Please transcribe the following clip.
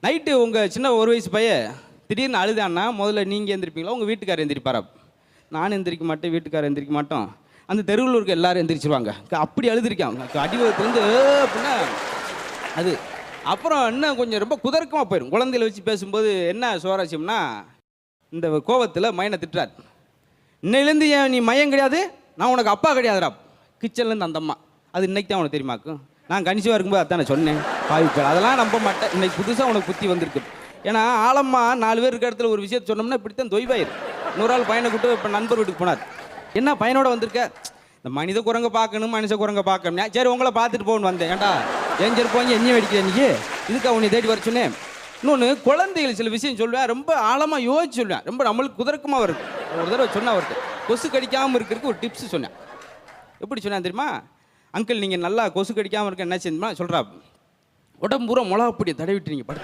Night உங்கள் சின்ன ஒரு வயசு பையன் திடீர்னு அழுதான்னா முதல்ல நீங்கள் எந்திரிப்பீங்களா உங்கள் வீட்டுக்காரர் எந்திரிப்பாரா? நான் எந்திரிக்க மாட்டேன், வீட்டுக்காரர் எந்திரிக்க மாட்டோம். அந்த தெருவில் இருக்க எல்லாரும் எந்திரிச்சிருவாங்க. அப்படி அழுதுருக்கான் அடிவத்துலேருந்து அப்படின்னா அது. அப்புறம் இன்னும் கொஞ்சம் ரொம்ப குதர்க்கமாக போயிடும். குழந்தையில வச்சு பேசும்போது என்ன சுவாரஸ்யம்னா, இந்த கோவத்தில் மையனை திட்டுறார். இன்னையிலேருந்து ஏன் நீ மையம் கிடையாது, நான் உனக்கு அப்பா கிடையாதுடா. கிச்சன்லேருந்து அந்த அம்மா அது இன்னைக்கு தான் உனக்கு தெரியுமாக்கும். நான் கணிச்சிவாக இருக்கும்போது அதான் நான் சொன்னேன். பாவிப்பேன் அதெல்லாம் நம்ப மாட்டேன். இன்னைக்கு புதுசாக உனக்கு புத்தி வந்திருக்கு. ஏன்னா ஆழமாக 4 பேர் இருக்க இடத்துல ஒரு விஷயத்தை சொன்னோம்னா இப்படித்தான் தொய்வாயிரு. இன்னொரு ஆள் பையனை கூட்டு இப்போ நண்பர் வீட்டுக்கு போனார். என்ன பையனோட வந்திருக்க? இந்த மனித குரங்க பார்க்கணும், மனுஷ குரங்க பார்க்கணும். சரி உங்களை பார்த்துட்டு போகணுன்னு வந்தேன். ஏன்டா ஏஞ்சர் போங்க என்ன வெடிக்கிறேன் நீ, இதுக்கு அவனை தேடி வர சொன்னேன். இன்னொன்று குழந்தைகள் சில விஷயம் சொல்லுவேன், ரொம்ப ஆழமாக யோசிச்சு சொல்லுவேன். ரொம்ப நம்மளுக்கு குதர்க்கமாக வருது. ஒரு தடவை சொன்ன அவர்கிட்ட கொசு கடிக்காமல் இருக்கிறதுக்கு ஒரு டிப்ஸ் சொன்னேன். எப்படி சொன்னேன் தெரியுமா? அங்கிள் நீங்கள் நல்லா கொசு கடிக்காமல் இருக்க என்ன செய்யணுமா சொல்கிறா, உடம்பு பூரா மிளகாப்பொடியை தடவிட்டுறீங்க படுத்து